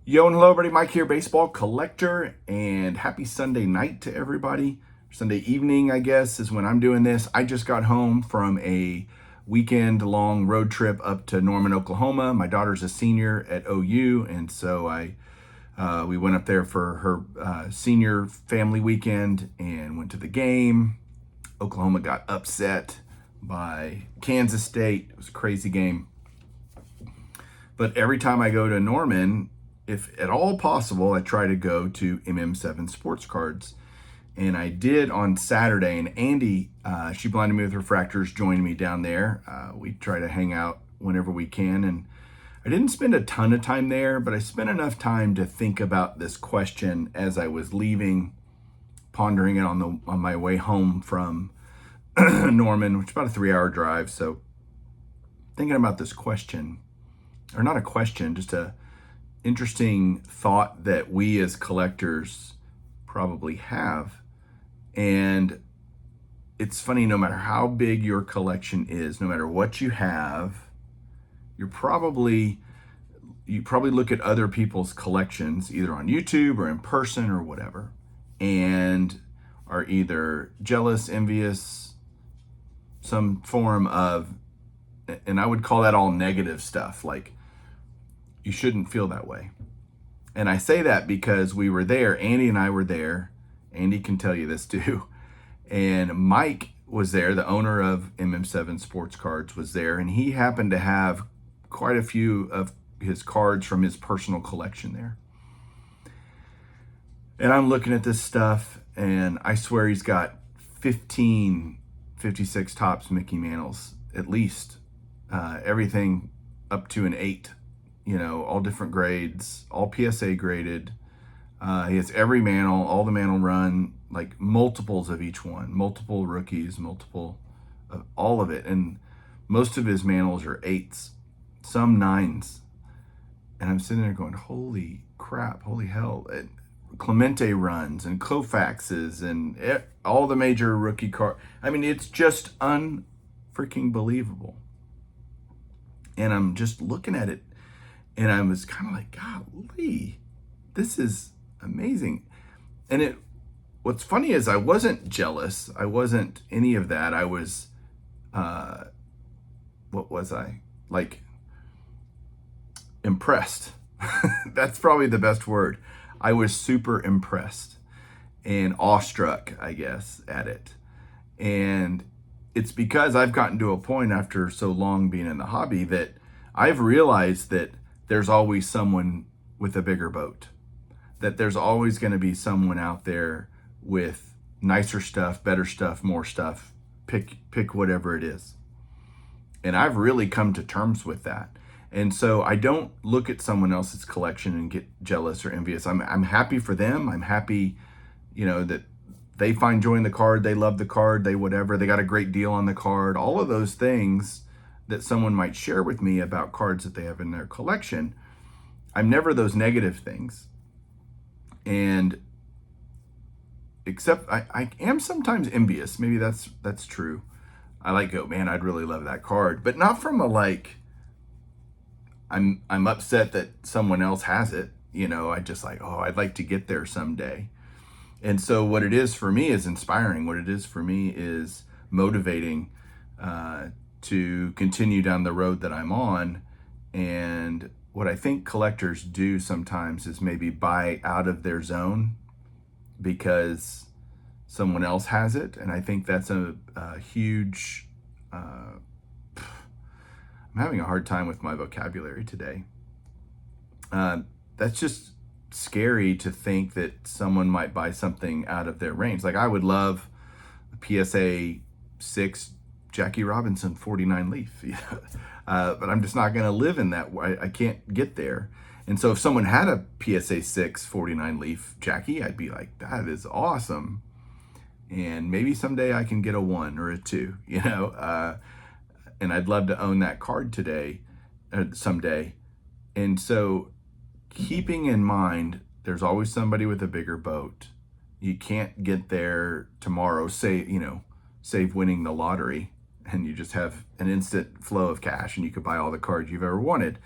Yo and hello everybody, Mike here, baseball collector, and happy Sunday night to everybody. Sunday evening, I guess, is when I'm doing this. I just got home from a weekend-long road trip up to Norman, Oklahoma. My daughter's a senior at OU, and so we went up there for her senior family weekend and went to the game. Oklahoma got upset by Kansas State. It was a crazy game. But every time I go to Norman, if at all possible, I try to go to MM7 Sports Cards. And I did on Saturday, and Andy, she blinded me with refractors, joined me down there. We try to hang out whenever we can. And I didn't spend a ton of time there, but I spent enough time to think about this question as I was leaving, pondering it on my way home from Norman, which is about a 3-hour drive. So thinking about this question, or not a question, just a interesting thought that we as collectors probably have. And it's funny, no matter how big your collection is, no matter what you have, you probably look at other people's collections, either on YouTube or in person or whatever, and are either jealous, envious, some form of, and I would call that all negative stuff. Like, you shouldn't feel that way. And I say that because we were there. Andy and I were there. Andy can tell you this too. And Mike was there, the owner of MM7 Sports Cards was there, and he happened to have quite a few of his cards from his personal collection there. And I'm looking at this stuff, and I swear he's got 15, 56 Topps Mickey Mantles, at least. Everything up to an 8. All different grades, all PSA graded. He has every Mantle, all the Mantle run, like multiples of each one, multiple rookies, multiple of all of it. And most of his Mantles are 8s, some 9s. And I'm sitting there going, holy crap, holy hell. Clemente runs and Koufaxes and all the major rookie cards. I mean, it's just unfreaking believable. And I'm just looking at it, and I was kind of like, golly, this is amazing. And what's funny is I wasn't jealous. I wasn't any of that. I was, what was I? Like, impressed. That's probably the best word. I was super impressed and awestruck, I guess, at it. And it's because I've gotten to a point after so long being in the hobby that I've realized that there's always someone with a bigger boat, that there's always going to be someone out there with nicer stuff, better stuff, more stuff, pick whatever it is. And I've really come to terms with that. And so I don't look at someone else's collection and get jealous or envious. I'm happy for them. I'm happy, that they find joy in the card, they love the card, they whatever, they got a great deal on the card, all of those things that someone might share with me about cards that they have in their collection. I'm never those negative things. And except I am sometimes envious. Maybe that's true. I go, man, I'd really love that card, but not from a like, I'm upset that someone else has it. I just like, oh, I'd like to get there someday. And so what it is for me is inspiring. What it is for me is motivating to continue down the road that I'm on. And what I think collectors do sometimes is maybe buy out of their zone because someone else has it. And I think that's a huge, I'm having a hard time with my vocabulary today. That's just scary to think that someone might buy something out of their range. Like, I would love a PSA 6 Jackie Robinson 49 leaf, but I'm just not going to live in that way. I can't get there. And so if someone had a PSA 6 49 leaf Jackie, I'd be like, that is awesome. And maybe someday I can get a 1 or a 2, and I'd love to own that card someday. And so keeping in mind, there's always somebody with a bigger boat. You can't get there tomorrow, save winning the lottery, and you just have an instant flow of cash and you could buy all the cards you've ever wanted.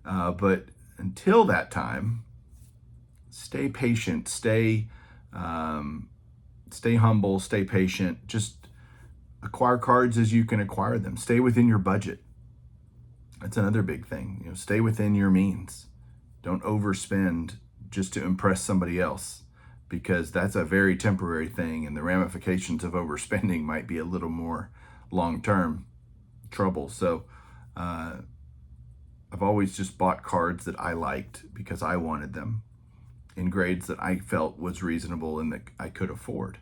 But until that time, stay patient, stay humble, stay patient. Just acquire cards as you can acquire them. Stay within your budget. That's another big thing. Stay within your means. Don't overspend just to impress somebody else, because that's a very temporary thing, and the ramifications of overspending might be a little more long-term trouble. So I've always just bought cards that I liked because I wanted them in grades that I felt was reasonable and that I could afford.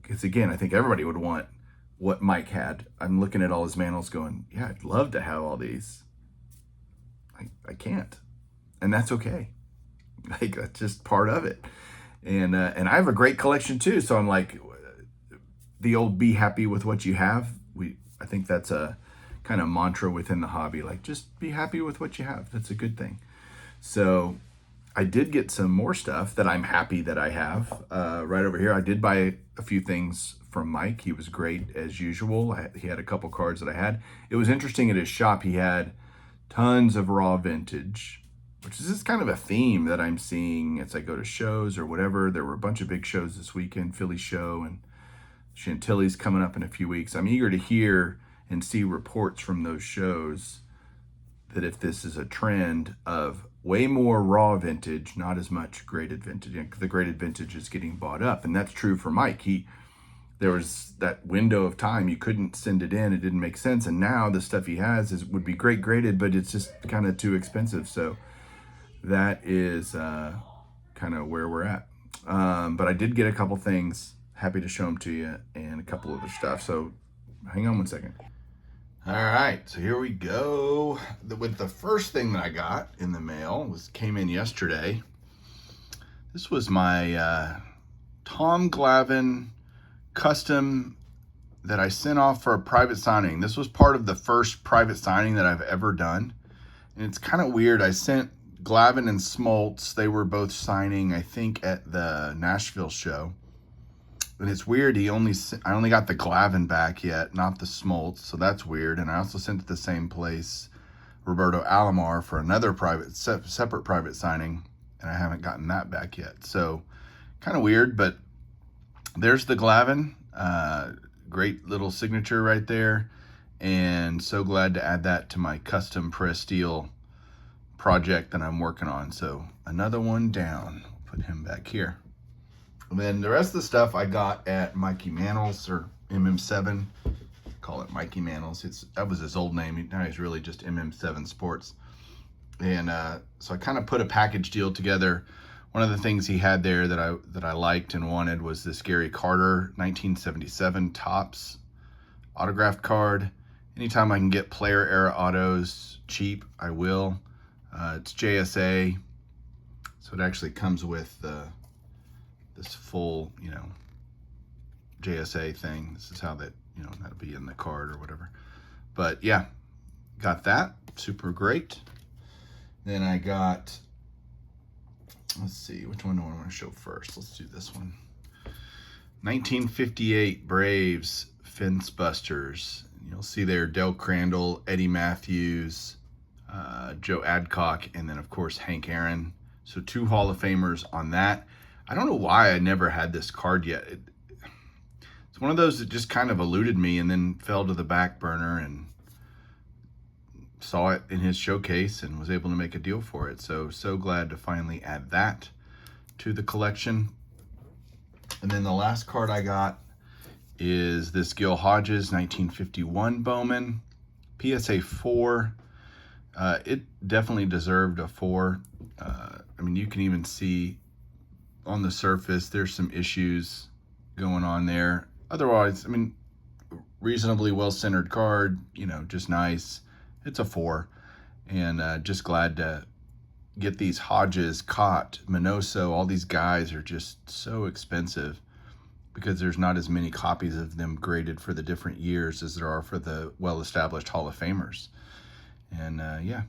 Because again, I think everybody would want what Mike had. I'm looking at all his manuals going, yeah, I'd love to have all these. I can't. And that's okay. Like, that's just part of it. And I have a great collection too. So I'm like, the old be happy with what you have. I think that's a kind of mantra within the hobby. Like, just be happy with what you have. That's a good thing. So I did get some more stuff that I'm happy that I have right over here. I did buy a few things from Mike. He was great as usual. He had a couple cards that I had. It was interesting at his shop. He had tons of raw vintage, which is just kind of a theme that I'm seeing as I go to shows or whatever. There were a bunch of big shows this weekend, Philly show and Chantilly's coming up in a few weeks. I'm eager to hear and see reports from those shows that if this is a trend of way more raw vintage, not as much graded vintage. The graded vintage is getting bought up, and that's true for Mike. There was that window of time you couldn't send it in; it didn't make sense. And now the stuff he has would be great graded, but it's just kind of too expensive. So that is kind of where we're at. But I did get a couple things. Happy to show them to you, and a couple other stuff. So hang on one second. All right, so here we go. With the first thing that I got in the mail came in yesterday. This was my Tom Glavine custom that I sent off for a private signing. This was part of the first private signing that I've ever done. And it's kind of weird. I sent Glavine and Smoltz. They were both signing, I think, at the Nashville show. And it's weird, I only got the Glavine back yet, not the Smoltz, so that's weird. And I also sent to the same place Roberto Alomar for another separate private signing, and I haven't gotten that back yet. So kind of weird, but there's the Glavine. Great little signature right there, and so glad to add that to my custom press steel project that I'm working on. So another one down. Put him back here. And then the rest of the stuff I got at Mikey Mannels, or MM7. Call it Mikey Mannels. That was his old name. Now he's really just MM7 Sports. And so I kind of put a package deal together. One of the things he had there that I liked and wanted was this Gary Carter 1977 Topps autographed card. Anytime I can get player era autos cheap, I will. It's JSA, so it actually comes with this full, JSA thing. This is how that, that'll be in the card or whatever. But yeah, got that. Super great. Then I got, let's see, which one do I want to show first? Let's do this one. 1958 Braves Fence Busters. You'll see there Del Crandall, Eddie Matthews, Joe Adcock, and then of course Hank Aaron. So 2 Hall of Famers on that. I don't know why I never had this card yet. It's one of those that just kind of eluded me and then fell to the back burner, and saw it in his showcase and was able to make a deal for it. So glad to finally add that to the collection. And then the last card I got is this Gil Hodges 1951 Bowman PSA 4. It definitely deserved a 4. You can even see on the surface there's some issues going on there. Otherwise, reasonably well-centered card, just nice. It's a 4. And just glad to get these Hodges, Cott, Minoso. All these guys are just so expensive because there's not as many copies of them graded for the different years as there are for the well-established Hall of Famers. And yeah,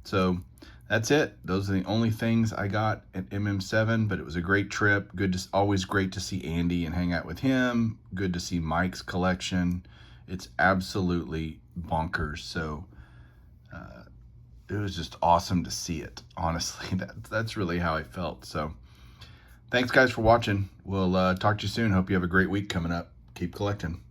so that's it. Those are the only things I got at MM7, but it was a great trip. Always great to see Andy and hang out with him. Good to see Mike's collection. It's absolutely bonkers. So was just awesome to see it. Honestly, that's really how I felt. So thanks guys for watching. We'll talk to you soon. Hope you have a great week coming up. Keep collecting.